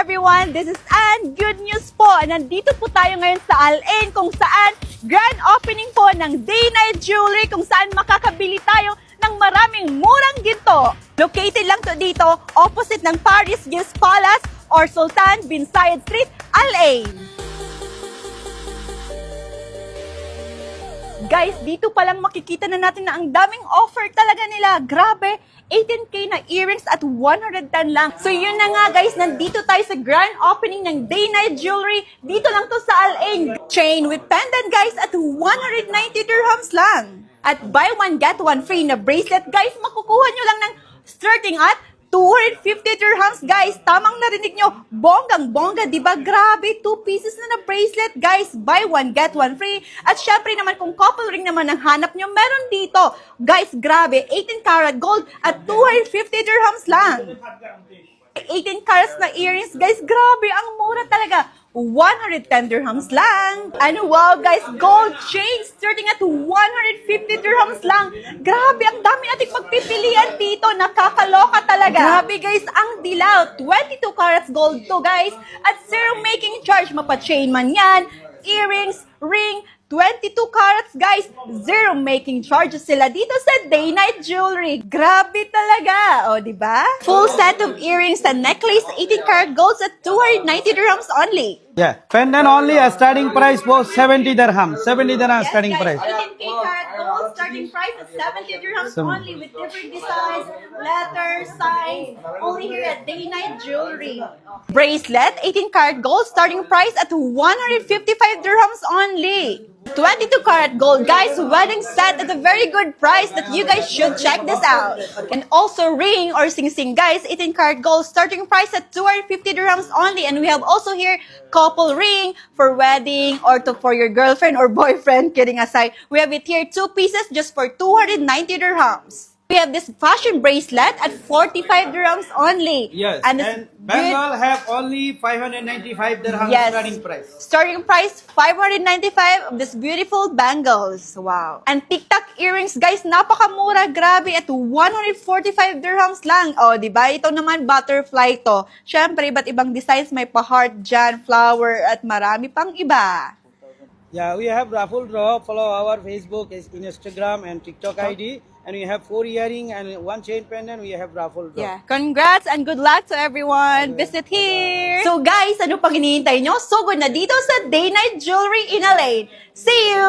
everyone! This is Ann. Good news po! Nandito po tayo ngayon sa Al-Ain kung saan grand opening po ng Day-Night Jewelry kung saan makakabili tayo ng maraming murang ginto. Located lang to dito, opposite ng Paris Gills Palace or Sultan bin Zayed Street, Al-Ain. Guys, dito pa lang makikita na natin na ang daming offer talaga nila. Grabe, 18K na earrings at 110 lang. So yun na nga guys, nandito tayo sa grand opening ng Day-Night Jewelry. Dito lang to sa Al-Ain. Chain with pendant guys at 190 dirhams lang. At buy one get one free na bracelet guys, makukuha nyo lang ng starting at 250 dirhams, guys. Tamang narinig nyo. Bonggang-bongga, diba? Grabe, 2 pieces na bracelet, guys. Buy one, get one free. At syempre naman, kung couple ring naman ang hanap nyo, meron dito. Guys, grabe, 18 karat gold at 250 dirhams lang. 18 carats na earrings, guys. Grabe, ang mura talaga. 110 dirhams lang. And wow, guys, gold chains starting at 150 dirhams lang. Grabe, ang dami nating pagpipilian dito. Nakakaloka talaga. Grabe, guys, ang dilaw. 22 carats gold to, guys. At zero making charge. Mapa-chain man yan. Earrings, ring, 22 carats, guys. Zero making charges sila dito sa Day-Night Jewelry. Grabe talaga. O, diba? Full set of earrings and necklace, 18 karat golds at 290 dirhams only. Yeah, pendant only a starting price was 70 dirham. 70 dirham starting price. 18K karat gold, starting price at 70 dirhams only with different designs, letters, signs, only here at Day-Night Jewelry. Bracelet, 18 karat gold, starting price at 155 dirhams only. 22 karat gold, guys, wedding set at a very good price that you guys should check this out. And also ring or sing-sing, guys, 18 karat gold, starting price at 250 dirhams only. And we have also here couple ring for wedding or for your girlfriend or boyfriend, kidding aside. We have it here 2 pieces just for 290 dirhams. We have this fashion bracelet at 45 dirhams only. Yes, and, this and bangle have only 595 dirham starting price. Starting price, 595 of this beautiful bangles. Wow. And tic-tac earrings, guys, napakamura. Grabe, at 145 dirhams lang. O, diba? Ito naman, butterfly to. Syempre, iba't ibang designs. May pa-heart dyan, flower, at marami pang iba. Yeah, we have raffle draw. Follow our Facebook, Instagram, and TikTok ID. And we have 4 earring and 1 chain pendant. We have raffle draw. Yeah. Congrats and good luck to everyone. Visit here. So guys, ano pang hinihintay nyo? So good na dito sa Day-Night Jewelry in Al-Ain. See you!